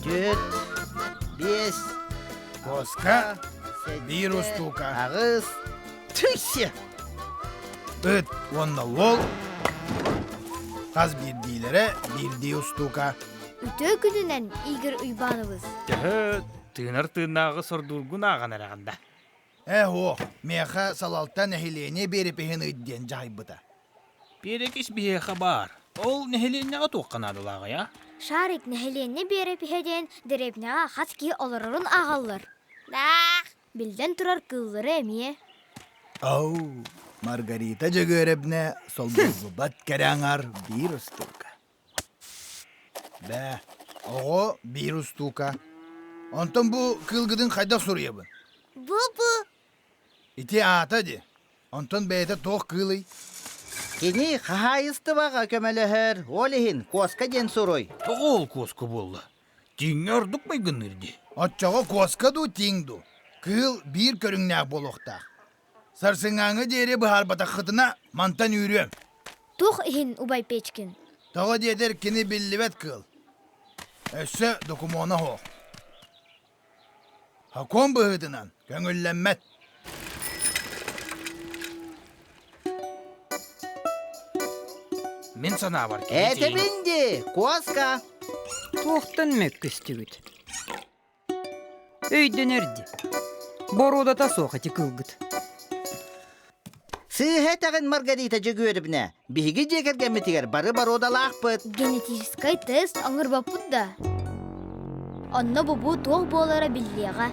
Түт, бес, Коска, сәтте, bir устука. Ағыз, түксе. Ыт, онна ол. Қаз бірдейлері бірдей устука. Үтө күнінен Игорь Уйбановыз. Тәһі тыынар тыыннағы сордургун аған арағында. О, меха салалтан әхилене беріп ехен үдден жайбыта. Берекеш бейеха бар. Ол нехеленеға тоққанадылағы, я? Шарик нәхеленне бере пихеден дерепнеға хаски олырырын ағалыр. Дақ, білден тұрар кыллары әмие. Ау, Маргарита жөгөребне сол бұлбат кәрәңар bir устука. Бә, оғо bir устука. Онтон бұ кылгыдың қайда сұрыебын? Бұ. Ити ата де. Онтон бәйті тоқ кылый. Кені қағайысты баға көмеліхір. Олихин, коска ден сұрой. Тоғол коску болды. Теңердік майгын үрді. Отчаға коска ду тиңду. Кыл bir көріңнәк болуқта. Сарсыңаңы дере бұхар батақытына мантан үйрем. Тух ихин Убай Печкин. Тоғы дедер кені білівет кыл. Өссі докумона хоқ. Хакон бұғытынан көңілленмет. Мен сана бар. Әті бінде, коска. Тоқтан мәккістігіт. Өйден әрді. Борода та соқати кылгыт. Сыға тағын Маргарита жөгөрібіне. Бігі жекерге метігер бары одалақ бұд. Генетический тест аңыр бапыд да. Онна бұбу тоқ болара білдеға.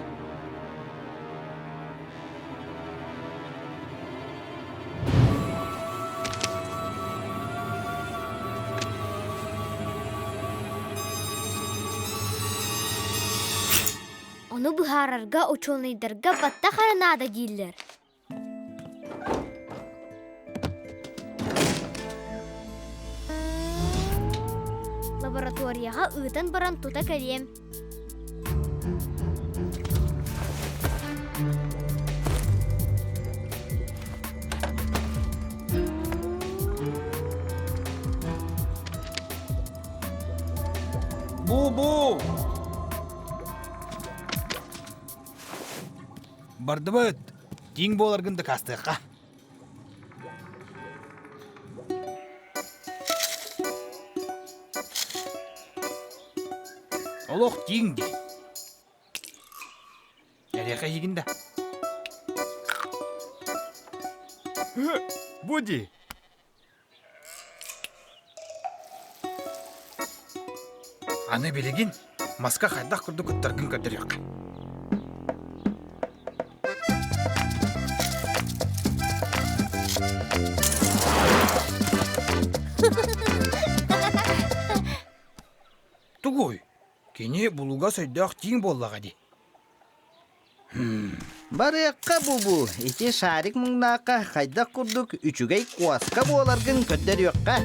Оны бұхарарға ученыйдарға батта қаранада дейілер. Лабораторияға ұйтан баран тута кәрем. Бу! Барды бұд. Тең боларғынды қастыққа. Олық тең де. Әреқа егінді. Бұди. Аны білеген, маска қайдақ күрді күттіргін көдір еқ. Тугой, кене бұлуға сөйдіғ тең боллаға де. Барыққа бұбу. Ити шарик мұңнаққа қайдақ күрдік үчігей коска боларғын көттер еққа.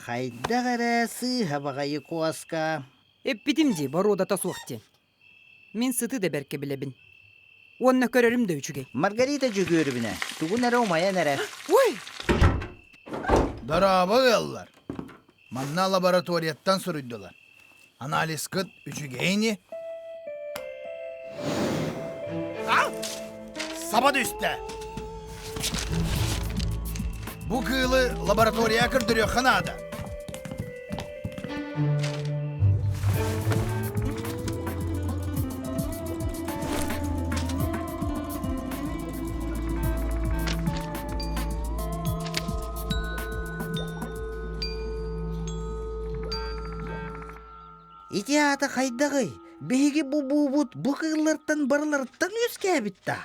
Қайда қарасы хабағайы коска. Эппитимди борода та соқти. Мен сыты да бәрке білебін. Онна көрерім де үчіге. Маргарита жөгөрібіне. Туғын әрі омаян әрі. Ой! Дарабы ғалылар. Манна лабораторияттан сұрыйдылар. Анализ кыт үчігейні. Сабады үсті. Бұ кылы лаборатория кірдірі қанада. Ити ата қайдағый. Беге бұ-бұ-бұт бұқылырттан барылырттан өске әбітті.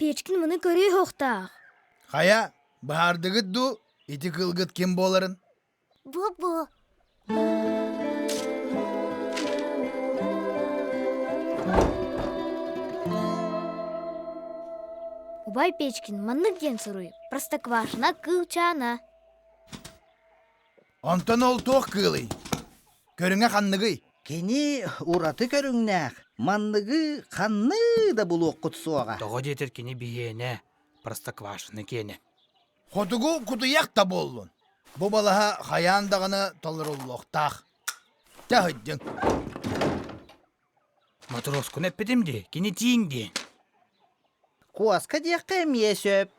Печкин мұны көрей хоқтақ. Хая, бардыгыт ду, ити кылгыт ким боларын? Бу. Убай Печкин маннык ден сұруй. Простоквашина кылчана. Онтон ол тоқ кылый. Көріңе қанныгый. Кені ураты көріңнәк. Манныгы қанны да бұл оққыт суаға. Тоғы детер кені бейене, простоквашыны кені. Хотугу кутуяк та боллун. Бу балаха хаяндағыны толыруллоқтақ. Тәхіттің. Матрос күн әппедім де, кені тиін де. Куаска дияққа әмие сөп.